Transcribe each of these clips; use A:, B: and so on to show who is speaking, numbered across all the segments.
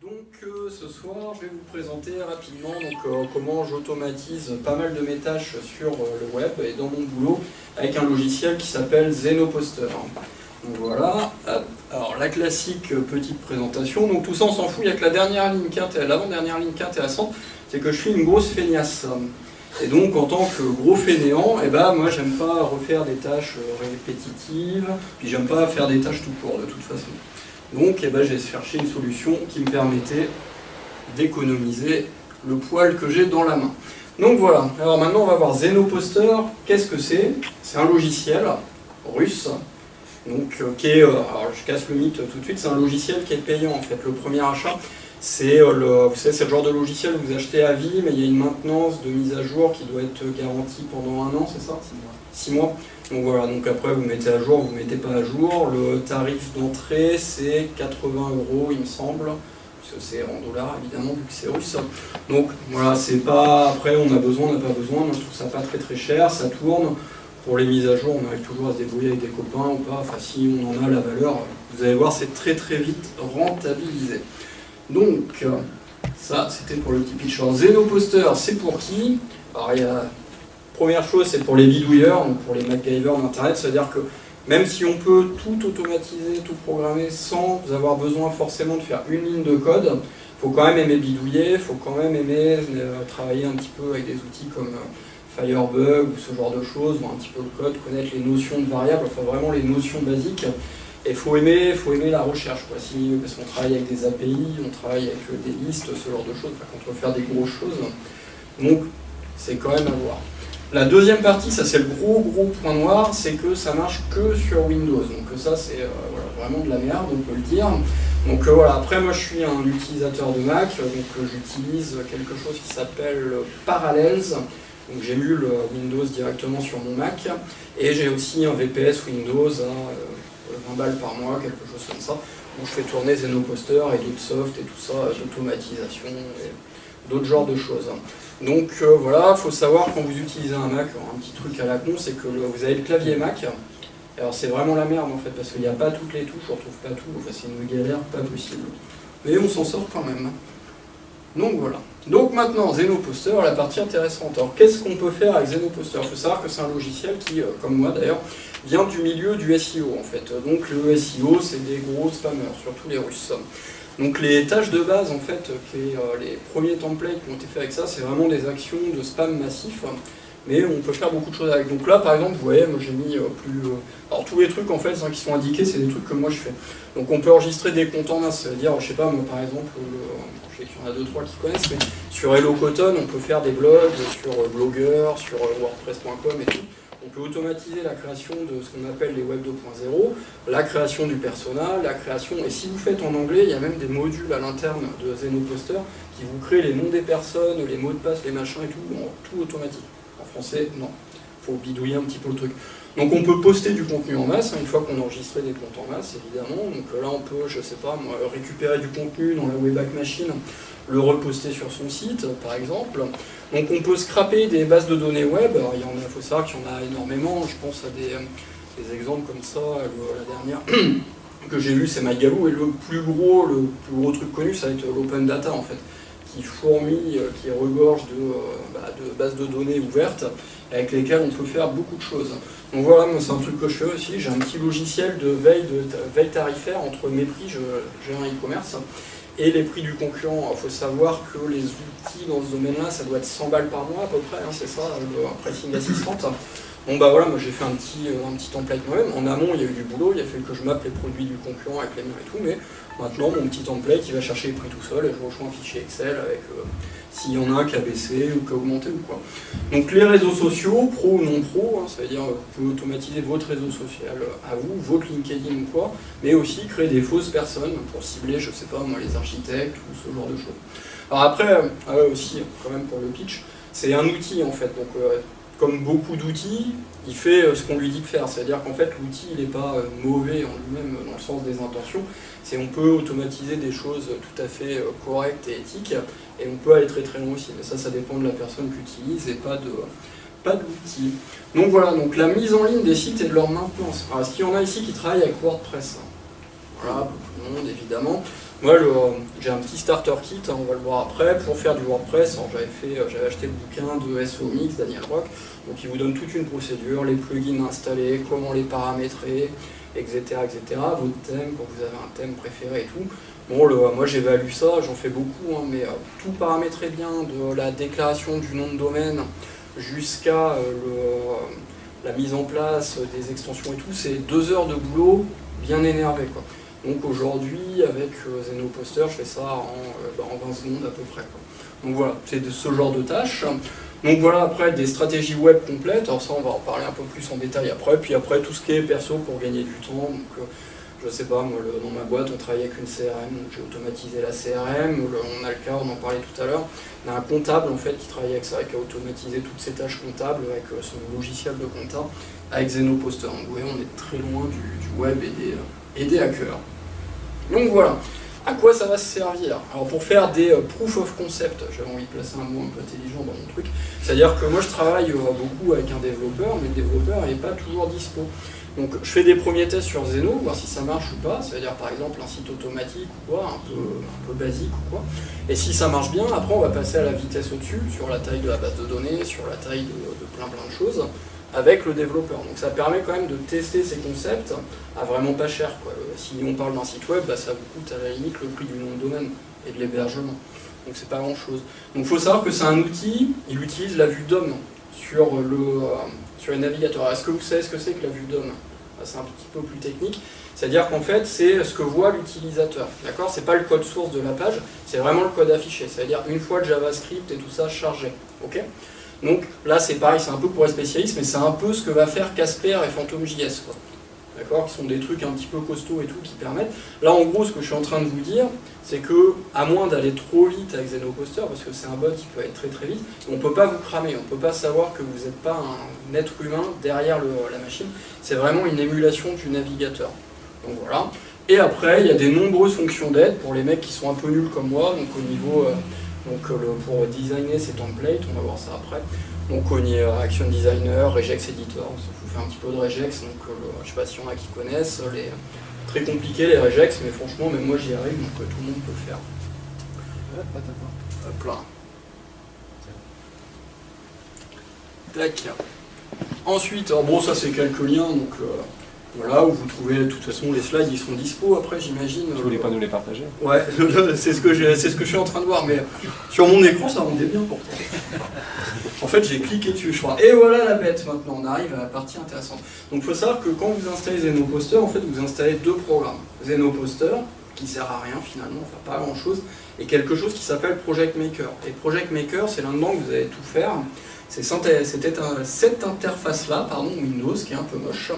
A: Ce soir, je vais vous présenter rapidement comment j'automatise pas mal de mes tâches sur le web et dans mon boulot avec un logiciel qui s'appelle Zenoposter. Donc voilà, hop. Alors la classique petite présentation, donc tout ça on s'en fout, il n'y a que la dernière ligne l'avant-dernière ligne qui est intéressante, c'est que je suis une grosse feignasse. Et donc en tant que gros fainéant, moi j'aime pas refaire des tâches répétitives, puis j'aime pas faire des tâches tout court de toute façon. Donc j'ai cherché une solution qui me permettait d'économiser le poil que j'ai dans la main. Donc voilà, alors maintenant on va voir Zenoposter. Qu'est-ce que c'est? C'est un logiciel russe, donc, alors je casse le mythe tout de suite, c'est un logiciel qui est payant en fait. Le premier achat, c'est le genre de logiciel que vous achetez à vie, mais il y a une maintenance de mise à jour qui doit être garantie pendant 1 an, c'est ça? 6 mois. Donc voilà, donc après vous mettez à jour, vous mettez pas à jour. Le tarif d'entrée c'est 80 €, il me semble, parce que c'est en dollars évidemment vu que c'est russe. Donc voilà, c'est pas, après on a besoin, on n'a pas besoin, moi je trouve ça pas très cher, ça tourne. Pour les mises à jour, on arrive toujours à se débrouiller avec des copains ou pas, enfin si on en a la valeur, vous allez voir c'est très vite rentabilisé. Donc ça c'était pour le petit pitch. Alors Zenoposter c'est pour qui? Alors il y a première chose, c'est pour les bidouilleurs, donc pour les MacGyver d'internet, c'est-à-dire que même si on peut tout automatiser, tout programmer sans avoir besoin forcément de faire une ligne de code, il faut quand même aimer bidouiller, il faut quand même aimer travailler un petit peu avec des outils comme Firebug ou ce genre de choses, voir un petit peu le code, connaître les notions de variables, enfin vraiment les notions basiques. Et il faut aimer la recherche, quoi. Parce qu'on travaille avec des API, on travaille avec des listes, ce genre de choses, enfin, quand on veut faire des grosses choses. Donc c'est quand même à voir. La deuxième partie, ça c'est le gros point noir, c'est que ça marche que sur Windows. Donc ça c'est vraiment de la merde, on peut le dire. Donc voilà, après moi je suis un utilisateur de Mac, donc j'utilise quelque chose qui s'appelle Parallels. Donc j'émule Windows directement sur mon Mac. Et j'ai aussi un VPS Windows à 20 balles par mois, quelque chose comme ça. Donc je fais tourner Zenoposter et d'autres softs et tout ça, d'automatisation et d'autres genres de choses. Donc voilà, il faut savoir quand vous utilisez un Mac, un petit truc à la con, c'est que vous avez le clavier Mac. Alors c'est vraiment la merde en fait, parce qu'il n'y a pas toutes les touches, on ne retrouve pas tout, enfin, c'est une galère pas possible. Mais on s'en sort quand même. Donc voilà. Donc maintenant, Zenoposter, la partie intéressante. Alors qu'est-ce qu'on peut faire avec Zenoposter? Il faut savoir que c'est un logiciel qui, comme moi d'ailleurs, vient du milieu du SEO en fait. Donc le SEO, c'est des gros spammers, surtout les Russes. Donc les tâches de base, en fait, les premiers templates qui ont été faits avec ça, c'est vraiment des actions de spam massif, mais on peut faire beaucoup de choses avec. Donc là, par exemple, vous voyez, moi j'ai mis alors tous les trucs en fait qui sont indiqués, c'est des trucs que moi je fais. Donc on peut enregistrer des comptes en masse, c'est-à-dire, je sais pas, moi par exemple, je sais qu'il y en a 2-3 qui connaissent, mais sur Hello Cotton, on peut faire des blogs, sur Blogger, sur WordPress.com et tout. On peut automatiser la création de ce qu'on appelle les Web 2.0, la création du persona, la création, et si vous faites en anglais, il y a même des modules à l'interne de Zenoposter qui vous créent les noms des personnes, les mots de passe, les machins et tout automatique. En français, non. Il faut bidouiller un petit peu le truc. Donc on peut poster du contenu en masse, une fois qu'on a enregistré des comptes en masse, évidemment. Donc là on peut, je sais pas, récupérer du contenu dans la Wayback Machine, le reposter sur son site, par exemple. Donc on peut scraper des bases de données web. Alors, il faut savoir qu'il y en a énormément. Je pense à des exemples comme ça. La dernière que j'ai vue, c'est Magalu. Et le plus gros truc connu, ça va être l'open data, en fait, qui fourmille, qui regorge de bases de données ouvertes avec lesquelles on peut faire beaucoup de choses. Donc voilà, moi c'est un truc que je fais aussi. J'ai un petit logiciel de veille tarifaire entre mes prix, j'ai un e-commerce, et les prix du concurrent. Il faut savoir que les outils dans ce domaine-là, ça doit être 100 balles par mois à peu près, hein, c'est ça, le pricing assistant. Bon bah voilà, moi j'ai fait un petit template moi-même. En amont, il y a eu du boulot, il a fallu que je mappe les produits du concurrent avec les miens et tout, mais maintenant mon petit template, il va chercher les prix tout seul et je reçois un fichier Excel avec s'il y en a qui a baissé ou qui a augmenté ou quoi. Donc les réseaux sociaux, pro ou non pro, hein, ça veut dire vous pouvez automatiser votre réseau social à vous, votre LinkedIn ou quoi, mais aussi créer des fausses personnes pour cibler, je sais pas moi, les architectes ou ce genre de choses. Alors après, aussi, quand même pour le pitch, c'est un outil en fait, donc comme beaucoup d'outils, il fait ce qu'on lui dit de faire. C'est-à-dire qu'en fait, l'outil, il n'est pas mauvais en lui-même dans le sens des intentions. On peut automatiser des choses tout à fait correctes et éthiques, et on peut aller très loin aussi. Mais ça dépend de la personne qui utilise et pas de l'outil. Donc voilà, donc la mise en ligne des sites et de leur maintenance. Alors, est-ce qu'il y en a ici qui travaillent avec WordPress? Voilà, beaucoup de monde, évidemment. moi, j'ai un petit starter kit, hein, on va le voir après, pour faire du WordPress. J'avais acheté le bouquin de SEO Mix, Daniel Rock, donc il vous donne toute une procédure, les plugins installés, comment les paramétrer, etc., etc., votre thème, quand vous avez un thème préféré et tout. Bon, moi j'évalue ça, j'en fais beaucoup, hein, mais tout paramétrer bien, de la déclaration du nom de domaine jusqu'à la mise en place des extensions et tout, c'est 2 heures de boulot bien énervé, quoi. Donc aujourd'hui, avec Zenoposter, je fais ça en 20 secondes à peu près, quoi. Donc voilà, c'est de ce genre de tâches. Donc voilà, après, des stratégies web complètes, alors ça on va en parler un peu plus en détail après, puis après tout ce qui est perso pour gagner du temps. Donc, je sais pas, moi dans ma boîte on travaille avec une CRM, donc j'ai automatisé la CRM, on a le cas, on en parlait tout à l'heure, on a un comptable en fait qui travaille avec ça, qui a automatisé toutes ces tâches comptables avec son logiciel de compta, avec Zenoposter. Donc vous voyez, on est très loin du web et des hackers. Donc voilà, à quoi ça va se servir? Alors pour faire des proof of concept, j'avais envie de placer un mot un peu intelligent dans mon truc, c'est-à-dire que moi je travaille beaucoup avec un développeur, mais le développeur n'est pas toujours dispo. Donc je fais des premiers tests sur Zeno, voir si ça marche ou pas, c'est-à-dire par exemple un site automatique ou quoi, un peu basique ou quoi. Et si ça marche bien, après on va passer à la vitesse au-dessus, sur la taille de la base de données, sur la taille de plein de choses, avec le développeur. Donc ça permet quand même de tester ces concepts à vraiment pas cher, quoi. Si on parle d'un site web, bah, ça vous coûte à la limite le prix du nom de domaine et de l'hébergement. Donc c'est pas grand-chose. Donc il faut savoir que c'est un outil, il utilise la vue d'homme sur les navigateurs. Est-ce que vous savez ce que c'est que la vue d'homme? C'est un petit peu plus technique. C'est-à-dire qu'en fait, c'est ce que voit l'utilisateur. D'accord? C'est pas le code source de la page, c'est vraiment le code affiché. C'est-à-dire une fois le JavaScript et tout ça chargé. Ok? Donc là, c'est pareil, c'est un peu pour les spécialistes, mais c'est un peu ce que va faire Casper et PhantomJS. D'accord? Qui sont des trucs un petit peu costauds et tout, qui permettent. Là, en gros, ce que je suis en train de vous dire, c'est que, à moins d'aller trop vite avec Zenoposter, parce que c'est un bot qui peut aller très très vite, on ne peut pas vous cramer, on ne peut pas savoir que vous n'êtes pas un être humain derrière la machine. C'est vraiment une émulation du navigateur. Donc voilà. Et après, il y a des nombreuses fonctions d'aide pour les mecs qui sont un peu nuls comme moi, donc au niveau... pour designer ces templates, on va voir ça après. Donc on y est Action Designer, Regex Editor, ça vous fait un petit peu de Regex, donc je sais pas si y en a qui connaissent, très compliqué les Regex, mais franchement même moi j'y arrive, donc tout le monde peut le faire. Hop là. Tac. Ensuite, alors bon ça c'est quelques liens, donc voilà, où vous trouvez, de toute façon les slides ils sont dispo après j'imagine.
B: Tu voulais pas nous les partager?
A: Ouais, c'est ce que je suis en train de voir, mais sur mon écran ça rendait bien pourtant. En fait j'ai cliqué dessus je crois. Et voilà la bête maintenant, on arrive à la partie intéressante. Donc il faut savoir que quand vous installez Zenoposter, en fait vous installez 2 programmes. Zenoposter, qui sert à rien finalement, enfin pas grand chose, et quelque chose qui s'appelle Project Maker. Et Project Maker c'est là-dedans que vous allez tout faire. C'est cette interface-là, Windows, qui est un peu moche.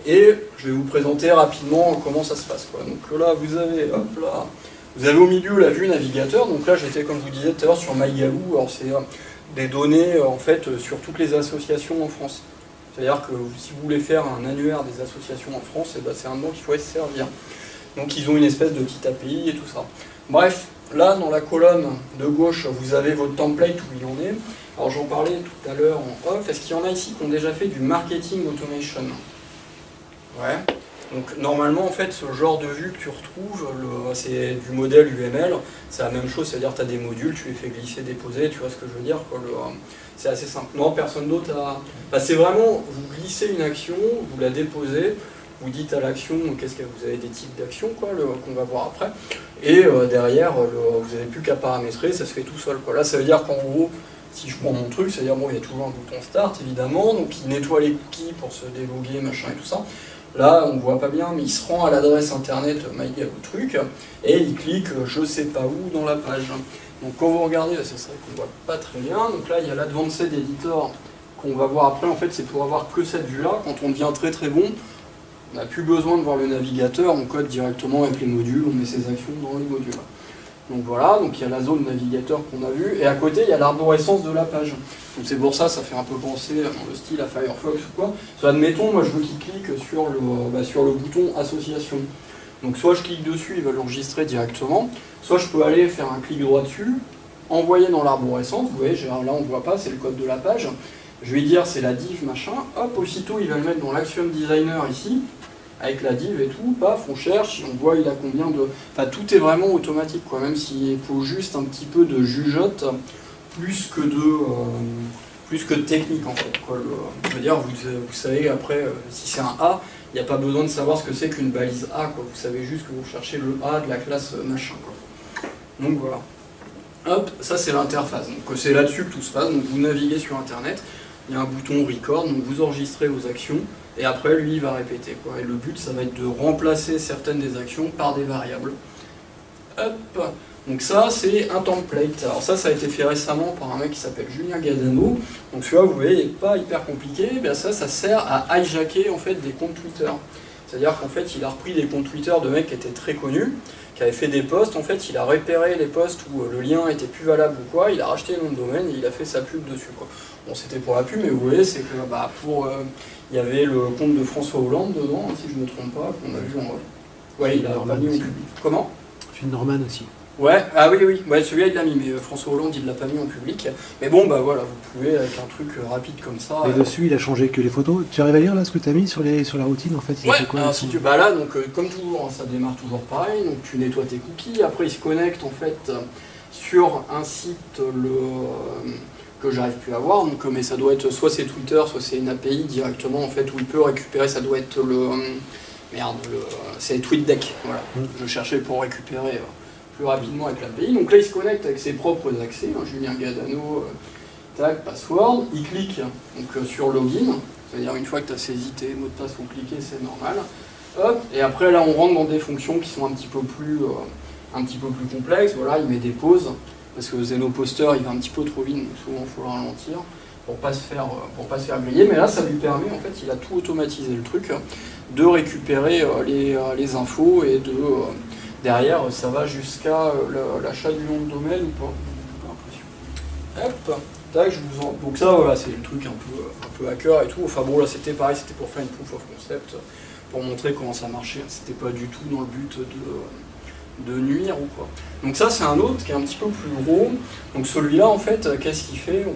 A: Et je vais vous présenter rapidement comment ça se passe, quoi. Donc là, vous avez au milieu la vue navigateur. Donc là, j'étais, comme je vous disais tout à l'heure, sur MyYahoo. Alors c'est des données, en fait, sur toutes les associations en France. C'est-à-dire que si vous voulez faire un annuaire des associations en France, c'est un nom qu'il faut se servir. Donc ils ont une espèce de petite API et tout ça. Bref, là, dans la colonne de gauche, vous avez votre template où il en est. Alors j'en parlais tout à l'heure en off. Est-ce qu'il y en a ici qui ont déjà fait du marketing automation? Ouais. Donc normalement en fait ce genre de vue que tu retrouves, c'est du modèle UML, c'est la même chose, c'est-à-dire tu as des modules, tu les fais glisser, déposer, tu vois ce que je veux dire, c'est assez simple. Non, personne d'autre a... Enfin, c'est vraiment, vous glissez une action, vous la déposez, vous dites à l'action, qu'est-ce que vous avez des types d'actions qu'on va voir après, et derrière vous n'avez plus qu'à paramétrer, ça se fait tout seul, quoi. Là ça veut dire qu'en gros, si je prends mon truc, c'est-à-dire bon il y a toujours un bouton start évidemment, donc il nettoie les cookies pour se déloguer, machin et tout ça. Là, on ne voit pas bien, mais il se rend à l'adresse internet MyYahoo truc, et il clique je sais pas où dans la page. Donc quand vous regardez, c'est vrai qu'on ne voit pas très bien, donc là il y a l'Advanced Editor qu'on va voir après, en fait c'est pour avoir que cette vue-là, quand on devient très très bon, on n'a plus besoin de voir le navigateur, on code directement avec les modules, on met ses actions dans les modules. Donc voilà, donc il y a la zone navigateur qu'on a vue, et à côté il y a l'arborescence de la page. Donc c'est pour ça, ça fait un peu penser dans le style à Firefox ou quoi. Soit admettons, moi je veux qu'il clique sur le bouton association. Donc soit je clique dessus, il va l'enregistrer directement, soit je peux aller faire un clic droit dessus, envoyer dans l'arborescence, vous voyez, là on ne voit pas, c'est le code de la page. Je vais dire c'est la div machin, hop, aussitôt il va le mettre dans l'Action Designer ici, avec la div et tout, paf, on cherche, on voit il a combien de... Enfin, tout est vraiment automatique, quoi, même s'il faut juste un petit peu de jugeote, plus que de technique, en fait, quoi. Je veux dire, vous savez, après, si c'est un A, il n'y a pas besoin de savoir ce que c'est qu'une balise A, quoi. Vous savez juste que vous cherchez le A de la classe machin, quoi. Donc voilà. Hop, ça c'est l'interface. Donc c'est là-dessus que tout se passe. Donc vous naviguez sur Internet, il y a un bouton record, donc vous enregistrez vos actions, et après lui il va répéter, quoi. Et le but ça va être de remplacer certaines des actions par des variables. Hop. Donc ça c'est un template. Alors ça a été fait récemment par un mec qui s'appelle Julien Gadano. Donc celui-là vous voyez il n'est pas hyper compliqué. Bien ça sert à hijacker en fait des comptes Twitter. C'est-à-dire qu'en fait il a repris des comptes Twitter de mecs qui étaient très connus, qui avait fait des posts, en fait il a repéré les posts où le lien était plus valable ou quoi, il a racheté le nom de domaine et il a fait sa pub dessus, quoi. Bon c'était pour la pub, mais vous voyez c'est que il y avait le compte de François Hollande dedans, si je ne me trompe pas, qu'on a vu en... Ouais, il a pas mis au public. Comment ?
B: Phil Norman aussi.
A: Ouais, ah oui, ouais, celui-là il l'a mis, mais François Hollande il l'a pas mis en public. Mais bon, bah voilà, vous pouvez avec un truc rapide comme ça.
B: Et dessus il a changé que les photos. Tu arrives à lire là ce que tu as mis sur la routine en fait?
A: Ouais, alors si tu... Bah là, donc comme toujours, ça démarre toujours pareil, donc tu nettoies tes cookies, après il se connecte en fait sur un site que j'arrive plus à voir, donc, mais ça doit être soit c'est Twitter, soit c'est une API directement en fait où il peut récupérer, ça doit être c'est TweetDeck, voilà. Je cherchais pour récupérer plus rapidement avec l'API. Donc là, il se connecte avec ses propres accès, hein, Julien Gadano, tac, password, il clique donc, sur login, c'est-à-dire une fois que tu as saisi tes mots de passe, il faut cliquer, c'est normal. Hop, et après là, on rentre dans des fonctions qui sont un petit peu plus complexes. Voilà, il met des pauses, parce que Zenoposter, il va un petit peu trop vite, donc souvent il faut le ralentir pour pas se faire griller. Mais là, ça lui permet, en fait, il a tout automatisé le truc, de récupérer les infos et de... derrière, ça va jusqu'à l'achat du nom de domaine ou pas. Hop, tac, donc ça, voilà, c'est le truc un peu hacker et tout. Enfin bon, là, c'était pareil, c'était pour faire une proof of concept, pour montrer comment ça marchait. C'était pas du tout dans le but de nuire ou quoi. Donc ça, c'est un autre qui est un petit peu plus gros. Donc celui-là, en fait, qu'est-ce qu'il fait? On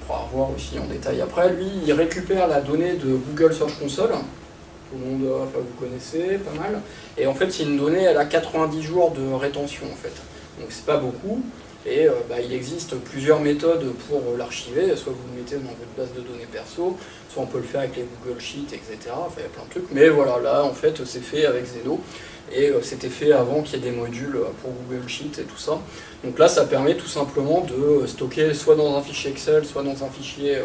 A: pourra voir aussi en détail après. Lui, il récupère la donnée de Google Search Console. Tout le monde, enfin, vous connaissez pas mal. Et en fait, c'est une donnée, elle a 90 jours de rétention en fait. Donc c'est pas beaucoup. Et il existe plusieurs méthodes pour l'archiver. Soit vous le mettez dans votre base de données perso, soit on peut le faire avec les Google Sheets, etc. Enfin, il y a plein de trucs. Mais voilà, là, en fait, c'est fait avec Zeno. Et c'était fait avant qu'il y ait des modules pour Google Sheets et tout ça. Donc là, ça permet tout simplement de stocker soit dans un fichier Excel, soit dans un fichier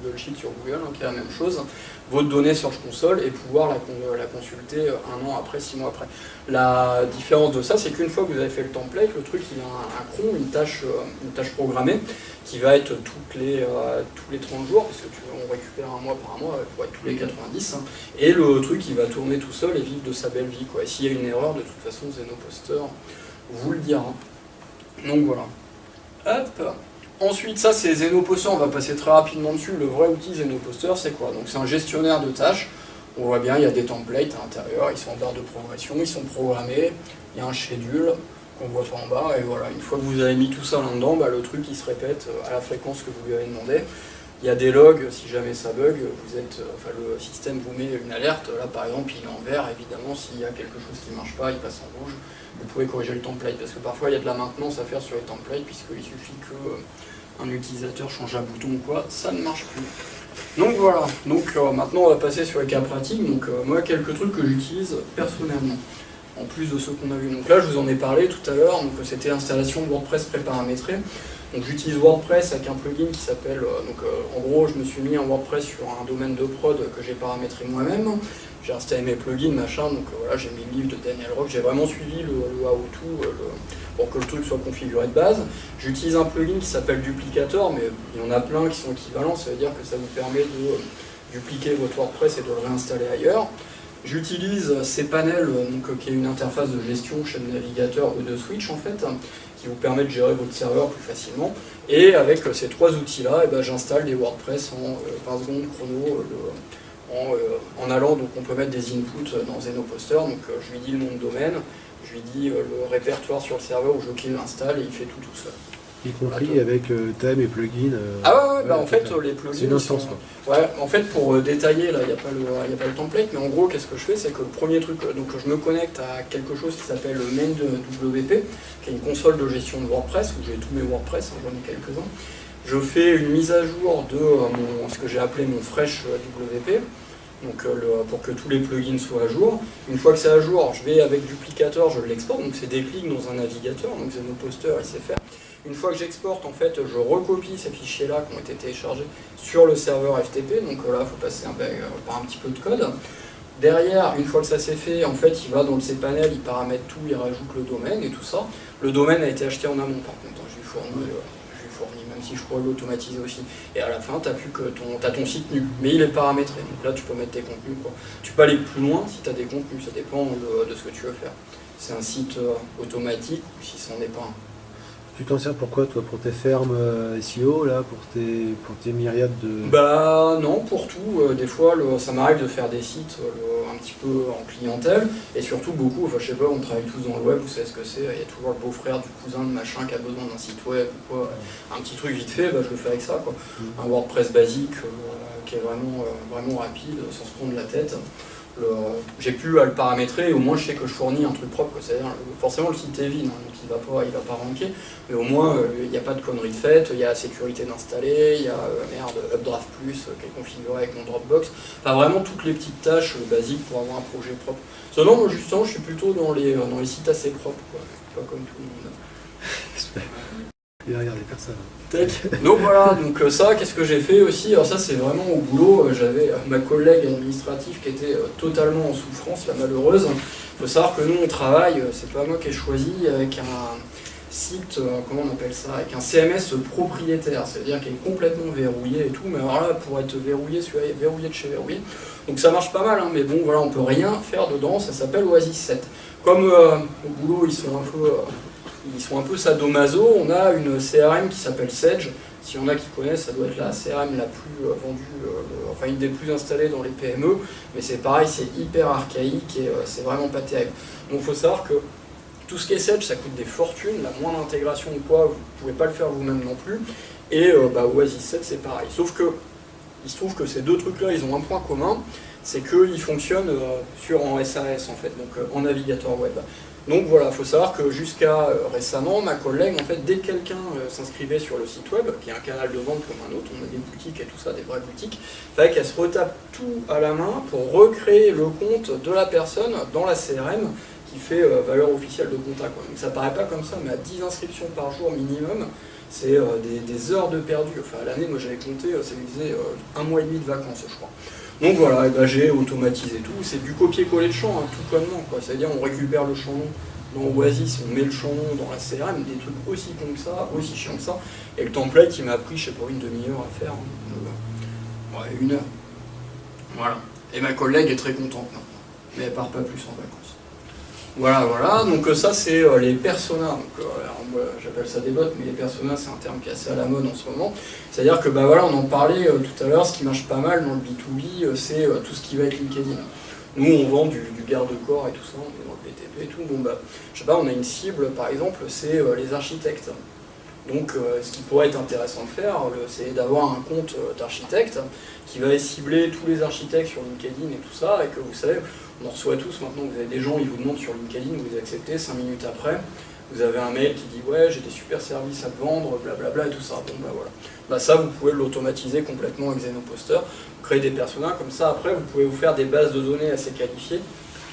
A: Google Sheets sur Google, hein, qui est la même chose, votre donnée Search Console et pouvoir la consulter 1 an après, 6 mois après. La différence de ça, c'est qu'une fois que vous avez fait le template, le truc il a un cron, une tâche programmée qui va être tous les 30 jours, parce que on récupère un mois par mois, pour être tous les 90, hein, et le truc il va tourner tout seul et vivre de sa belle vie, quoi. Et s'il y a une erreur, de toute façon, Zenoposter vous le dira. Donc voilà. Hop. Ensuite, ça c'est Zenoposter, on va passer très rapidement dessus. Le vrai outil Zenoposter, c'est quoi? Donc c'est un gestionnaire de tâches. On voit bien, il y a des templates à l'intérieur, ils sont en barre de progression, ils sont programmés, il y a un schedule qu'on voit en bas, et voilà, une fois que vous avez mis tout ça là-dedans, le truc il se répète à la fréquence que vous lui avez demandé. Il y a des logs, si jamais ça bug, le système vous met une alerte. Là par exemple, il est en vert, évidemment, s'il y a quelque chose qui ne marche pas, il passe en rouge. Vous pouvez corriger le template, parce que parfois il y a de la maintenance à faire sur les templates, puisqu'il suffit qu'un utilisateur change un bouton ou quoi, ça ne marche plus. Donc voilà, maintenant on va passer sur les cas pratiques. Donc moi, quelques trucs que j'utilise personnellement, en plus de ceux qu'on a vus. Donc là, je vous en ai parlé tout à l'heure, donc c'était l'installation de WordPress préparamétré. Donc j'utilise WordPress avec un plugin qui s'appelle, en gros je me suis mis en WordPress sur un domaine de prod que j'ai paramétré moi-même, j'ai installé mes plugins, machin, donc voilà, j'ai mis le livre de Daniel Rock, j'ai vraiment suivi le how-to pour que le truc soit configuré de base. J'utilise un plugin qui s'appelle Duplicator, mais il y en a plein qui sont équivalents, ça veut dire que ça vous permet de dupliquer votre WordPress et de le réinstaller ailleurs. J'utilise cPanel, qui est une interface de gestion chez le navigateur ou de Switch en fait, qui vous permet de gérer votre serveur plus facilement. Et avec ces trois outils-là, j'installe des WordPress en 20 secondes chrono, en allant, donc on peut mettre des inputs dans Zenoposter, donc je lui dis le nom de domaine, je lui dis le répertoire sur le serveur où je l'installe et il fait tout seul.
B: Y compris avec thème et plugin.
A: Ah ouais, bah en fait les plugins.
B: C'est une instance quoi.
A: Ouais, en fait pour détailler, là il n'y a pas le template, mais en gros qu'est-ce que je fais, c'est que le premier truc, donc je me connecte à quelque chose qui s'appelle Main de WP, qui est une console de gestion de WordPress, où j'ai tous mes WordPress, j'en ai quelques-uns. Je fais une mise à jour de ce que j'ai appelé mon Fresh WP, donc pour que tous les plugins soient à jour. Une fois que c'est à jour, je vais avec Duplicator, je l'exporte, donc c'est des clics dans un navigateur, donc Zenoposter il sait faire. Une fois que j'exporte, en fait, je recopie ces fichiers-là qui ont été téléchargés sur le serveur FTP, donc là, il faut passer par un petit peu de code. Derrière, une fois que ça c'est fait, en fait, il va dans le cPanel, il paramètre tout, il rajoute le domaine et tout ça. Le domaine a été acheté en amont, par contre, je lui fournis, même si je pourrais l'automatiser aussi. Et à la fin, tu n'as plus que ton site nu, mais il est paramétré. Donc là, tu peux mettre tes contenus, quoi. Tu peux aller plus loin si tu as des contenus, ça dépend de ce que tu veux faire. C'est un site automatique, ou si c'en est pas un.
B: Tu t'en sers pour quoi, toi? Pour tes fermes SEO, là, pour tes myriades de...
A: Bah non, pour tout. Des fois, ça m'arrive de faire des sites un petit peu en clientèle, et surtout beaucoup, enfin je sais pas, on travaille tous dans le web, vous savez ce que c'est, il y a toujours le beau-frère du cousin de machin qui a besoin d'un site web ou quoi, un petit truc vite fait, bah, je le fais avec ça, quoi. Un WordPress basique qui est vraiment rapide, sans se prendre la tête. J'ai pu à le paramétrer, et au moins je sais que je fournis un truc propre, c'est-à-dire forcément le site est vide, hein, donc il va pas ranker, mais au moins il n'y a pas de conneries de faites, il y a la sécurité d'installer, il y a Updraft Plus qui est configuré avec mon Dropbox, enfin vraiment toutes les petites tâches basiques pour avoir un projet propre. Seulement moi justement je suis plutôt dans les sites assez propres, quoi. Pas comme tout le monde.
B: Et regardez personne.
A: Donc voilà, donc ça, qu'est-ce que j'ai fait aussi? Alors ça c'est vraiment au boulot, j'avais ma collègue administrative qui était totalement en souffrance, la malheureuse. Il faut savoir que nous on travaille, c'est pas moi qui ai choisi, avec un site, comment on appelle ça, avec un CMS propriétaire, c'est-à-dire qu'il est complètement verrouillé et tout, mais alors là pour être verrouillé, celui-là est verrouillé de chez verrouillé. Donc ça marche pas mal, hein, mais bon voilà, on peut rien faire dedans, ça s'appelle Oasis 7. Comme au boulot ils sont un peu sadomaso, on a une CRM qui s'appelle Sage. S'il y en a qui connaissent, ça doit être la CRM la plus vendue, enfin une des plus installées dans les PME, mais c'est pareil, c'est hyper archaïque et c'est vraiment pas terrible. Donc il faut savoir que tout ce qui est Sage, ça coûte des fortunes, la moindre intégration ou quoi, vous ne pouvez pas le faire vous-même non plus, et Oasis 7 c'est pareil. Sauf que, il se trouve que ces deux trucs-là, ils ont un point commun, c'est qu'ils fonctionnent en SAS en fait, donc en navigateur web. Donc voilà, il faut savoir que jusqu'à récemment, ma collègue, en fait, dès que quelqu'un s'inscrivait sur le site web, qui est un canal de vente comme un autre, on a des boutiques et tout ça, des vraies boutiques, il fallait qu'elle se retape tout à la main pour recréer le compte de la personne dans la CRM qui fait valeur officielle de contact, quoi. Donc ça paraît pas comme ça, mais à 10 inscriptions par jour minimum, c'est des heures de perdu. Enfin, à l'année, moi j'avais compté, ça lui faisait 1 mois et demi de vacances, je crois. Donc voilà, ben, j'ai automatisé tout, c'est du copier-coller de champ, hein, tout connement, quoi. C'est-à-dire on récupère le champ nom dans Oasis, on met le champ nom dans la CRM, des trucs aussi cons que ça, aussi chiants que ça, et le template il m'a pris, je sais pas, une demi-heure à faire, hein. Ouais, 1 heure. Voilà. Et ma collègue est très contente maintenant, mais elle part pas plus en vacances. Voilà, donc ça c'est les personas, donc, moi j'appelle ça des bots, mais les personas c'est un terme qui est assez à la mode en ce moment. C'est-à-dire que bah, voilà, on en parlait tout à l'heure, ce qui marche pas mal dans le B2B, c'est tout ce qui va être LinkedIn. Nous on vend du garde-corps et tout ça, on est dans le BTP et tout, bon bah, je sais pas, on a une cible par exemple, c'est les architectes. Donc ce qui pourrait être intéressant de faire, c'est d'avoir un compte d'architecte qui va cibler tous les architectes sur LinkedIn et tout ça, et que vous savez, on en reçoit tous maintenant, vous avez des gens, ils vous demandent sur LinkedIn, vous les acceptez, 5 minutes après, vous avez un mail qui dit ouais j'ai des super services à te vendre, blablabla et tout ça, bon bah voilà. Bah ça vous pouvez l'automatiser complètement avec Zenoposter, vous créez des personas, comme ça après vous pouvez vous faire des bases de données assez qualifiées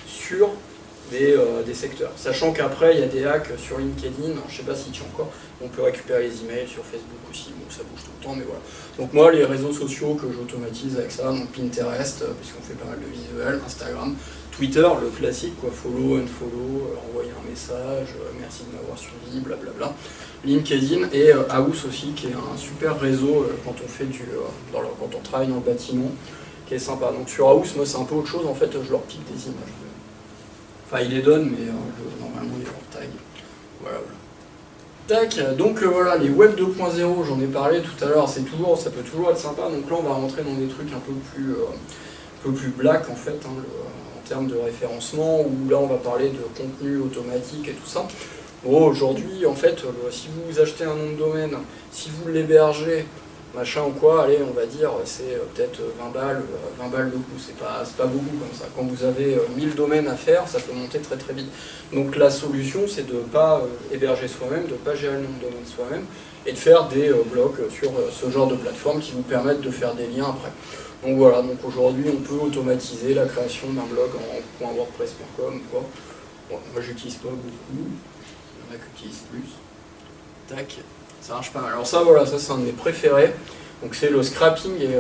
A: sur des secteurs. Sachant qu'après il y a des hacks sur LinkedIn, je ne sais pas si tu as encore, on peut récupérer les emails sur Facebook aussi, bon ça bouge tout le temps mais voilà. Donc moi les réseaux sociaux que j'automatise avec ça, donc Pinterest, puisqu'on fait pas mal de visuels, Instagram, Twitter, le classique quoi, follow, unfollow, envoyer un message, merci de m'avoir suivi, blablabla. LinkedIn et House aussi qui est un super réseau quand on fait quand on travaille dans le bâtiment, qui est sympa. Donc sur House, moi c'est un peu autre chose, en fait je leur pique des images. Enfin, il les donne, mais normalement, il leur tag. Voilà. Tac, donc voilà, les web 2.0, j'en ai parlé tout à l'heure, ça peut toujours être sympa. Donc là, on va rentrer dans des trucs un peu plus black, en fait, hein, en termes de référencement, où là, on va parler de contenu automatique et tout ça. Bon, aujourd'hui, en fait, si vous achetez un nom de domaine, si vous l'hébergez, machin ou quoi, allez, on va dire, c'est peut-être 20 balles de coût, c'est pas beaucoup comme ça. Quand vous avez 1000 domaines à faire, ça peut monter très très vite. Donc la solution, c'est de ne pas héberger soi-même, de ne pas gérer le nom de domaine soi-même, et de faire des blocs sur ce genre de plateforme qui vous permettent de faire des liens après. Donc voilà, donc aujourd'hui, on peut automatiser la création d'un blog en .wordpress.com, quoi. Bon, moi, j'utilise pas beaucoup, il y en a qui utilisent plus. Tac. Ça marche pas mal. Alors ça, voilà, ça c'est un de mes préférés. Donc c'est le scrapping et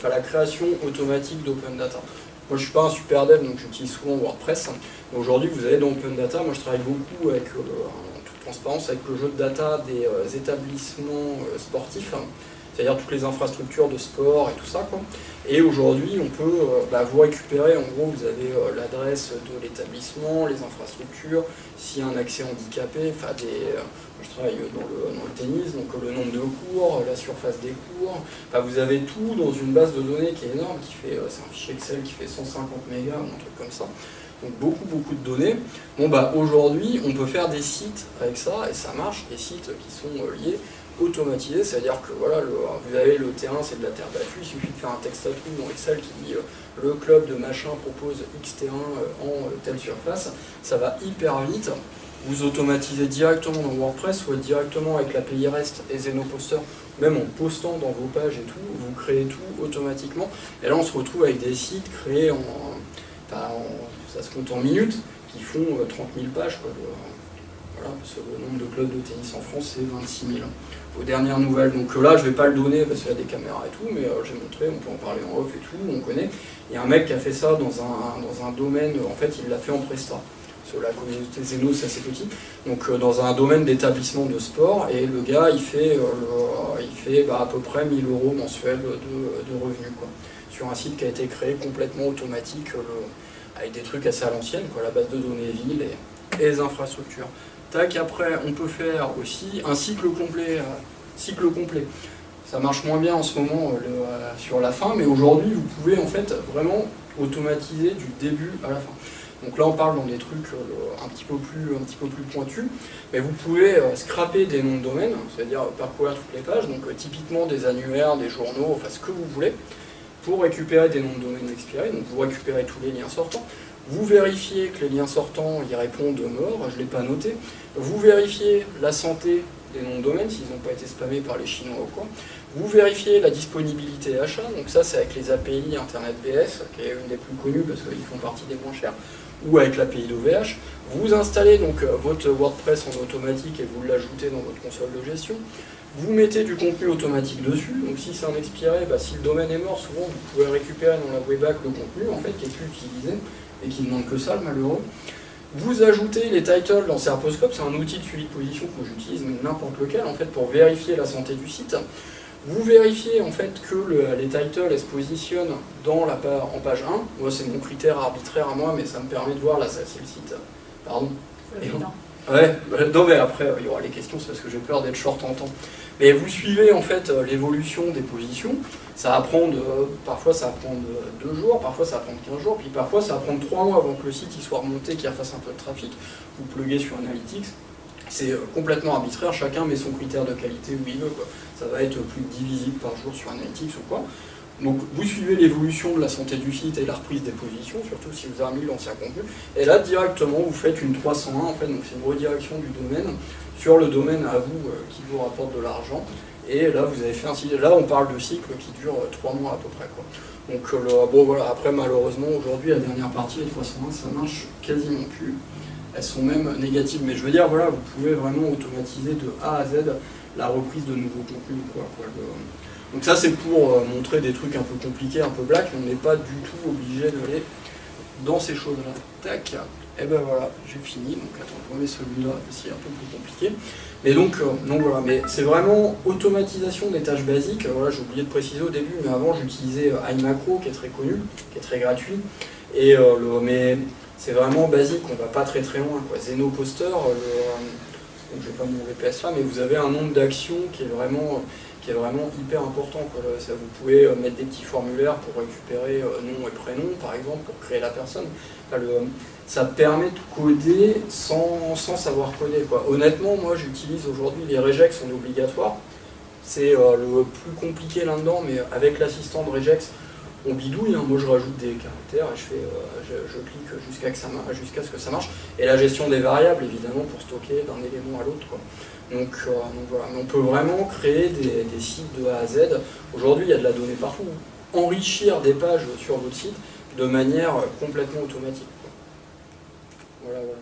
A: la création automatique d'open data. Moi je suis pas un super dev, donc j'utilise souvent WordPress. Aujourd'hui, vous avez dans Open Data, moi je travaille beaucoup avec, en toute transparence, avec le jeu de data des établissements sportifs, c'est-à-dire toutes les infrastructures de sport et tout ça, quoi. Et aujourd'hui, on peut vous récupérer, en gros, vous avez l'adresse de l'établissement, les infrastructures, s'il y a un accès handicapé, je travaille dans le tennis, donc le nombre de cours, la surface des cours, vous avez tout dans une base de données qui est énorme, c'est un fichier Excel qui fait 150 mégas ou un truc comme ça. Donc beaucoup de données. Bon aujourd'hui, on peut faire des sites avec ça, et ça marche, des sites qui sont liés, automatisé, c'est-à-dire que voilà, vous avez le terrain, c'est de la terre battue, il suffit de faire un texte à tout dans Excel qui dit le club de machin propose X terrain en telle surface, ça va hyper vite. Vous automatisez directement dans WordPress ou directement avec l'API REST et Zenoposter, même en postant dans vos pages et tout, vous créez tout automatiquement. Et là, on se retrouve avec des sites créés ça se compte en minutes, qui font 30 000 pages, quoi. Voilà, parce que le nombre de clubs de tennis en France, c'est 26 000. Aux dernières nouvelles, donc là je vais pas le donner parce qu'il y a des caméras et tout, mais j'ai montré, on peut en parler en off et tout, on connaît. Il y a un mec qui a fait ça dans un domaine, en fait il l'a fait en Presta. Parce que la communauté Zeno c'est assez petit, donc dans un domaine d'établissement de sport, et le gars il fait à peu près 1000 € mensuels de revenus, quoi, sur un site qui a été créé complètement automatique, avec des trucs assez à l'ancienne, quoi, la base de données ville et les infrastructures. Tac, après, on peut faire aussi un cycle complet. Ça marche moins bien en ce moment sur la fin, mais aujourd'hui, vous pouvez en fait vraiment automatiser du début à la fin. Donc là, on parle dans des trucs un petit peu plus pointus, mais vous pouvez scraper des noms de domaine, c'est-à-dire parcourir toutes les pages, donc typiquement des annuaires, des journaux, enfin ce que vous voulez, pour récupérer des noms de domaine expirés. Donc vous récupérez tous les liens sortants. Vous vérifiez que les liens sortants y répondent mort, je ne l'ai pas noté. Vous vérifiez la santé des noms de domaine, s'ils n'ont pas été spammés par les Chinois ou quoi. Vous vérifiez la disponibilité achat, donc ça c'est avec les API Internet BS, qui est une des plus connues parce qu'ils font partie des moins chers, ou avec l'API d'OVH. Vous installez donc votre WordPress en automatique et vous l'ajoutez dans votre console de gestion. Vous mettez du contenu automatique dessus, donc si c'est un expiré, si le domaine est mort, souvent vous pouvez récupérer dans la webback le contenu en fait, qui est plus utilisé et qui ne demande que ça, le malheureux. Vous ajoutez les titles dans Serposcope, c'est un outil de suivi de position que j'utilise, mais n'importe lequel, en fait, pour vérifier la santé du site. Vous vérifiez en fait que les titles se positionnent en page 1. Moi, c'est mon critère arbitraire à moi, mais ça me permet de voir, là, c'est le site. Pardon. Ouais, non mais après il y aura les questions, c'est parce que j'ai peur d'être short en temps. Mais vous suivez en fait l'évolution des positions, ça va prendre, parfois ça va prendre 2 jours, parfois ça va prendre 15 jours, puis parfois ça va prendre 3 mois avant que le site il soit remonté, qu'il refasse un peu de trafic. Vous pluguez sur Analytics, c'est complètement arbitraire, chacun met son critère de qualité où il veut, quoi. Ça va être plus de 10 visites par jour sur Analytics ou quoi. Donc vous suivez l'évolution de la santé du site et la reprise des positions, surtout si vous avez mis l'ancien contenu. Et là directement vous faites une 301, en fait, donc c'est une redirection du domaine sur le domaine à vous qui vous rapporte de l'argent. Et là vous avez fait un cycle. Là on parle de cycle qui dure 3 mois à peu près, quoi. Donc bon voilà, après malheureusement aujourd'hui la dernière partie, les 301, ça marche quasiment plus. Elles sont même négatives. Mais je veux dire, voilà, vous pouvez vraiment automatiser de A à Z la reprise de nouveaux contenus, quoi. Donc ça c'est pour montrer des trucs un peu compliqués, un peu black, mais on n'est pas du tout obligé d'aller dans ces choses-là. Tac, et ben voilà, j'ai fini. Donc attends, je remets celui-là, c'est un peu plus compliqué. Mais donc voilà, mais c'est vraiment automatisation des tâches basiques. Voilà, j'ai oublié de préciser au début, mais avant j'utilisais iMacro, qui est très connu, qui est très gratuit. Et mais c'est vraiment basique, on va pas très loin, quoi. Zenoposter, donc j'ai pas mon VPS là, mais vous avez un nombre d'actions qui est vraiment qui est vraiment hyper important, quoi. Ça, vous pouvez mettre des petits formulaires pour récupérer nom et prénom, par exemple, pour créer la personne. Enfin, ça permet de coder sans savoir coder, quoi. Honnêtement, moi j'utilise aujourd'hui les regex sont obligatoires. C'est le plus compliqué là-dedans, mais avec l'assistant de regex, on bidouille, hein. Moi je rajoute des caractères et je clique jusqu'à ce que ça marche. Et la gestion des variables, évidemment, pour stocker d'un élément à l'autre, quoi. Donc voilà, on peut vraiment créer des sites de A à Z. Aujourd'hui, il y a de la donnée partout. Enrichir des pages sur votre site de manière complètement automatique, quoi. Voilà, voilà.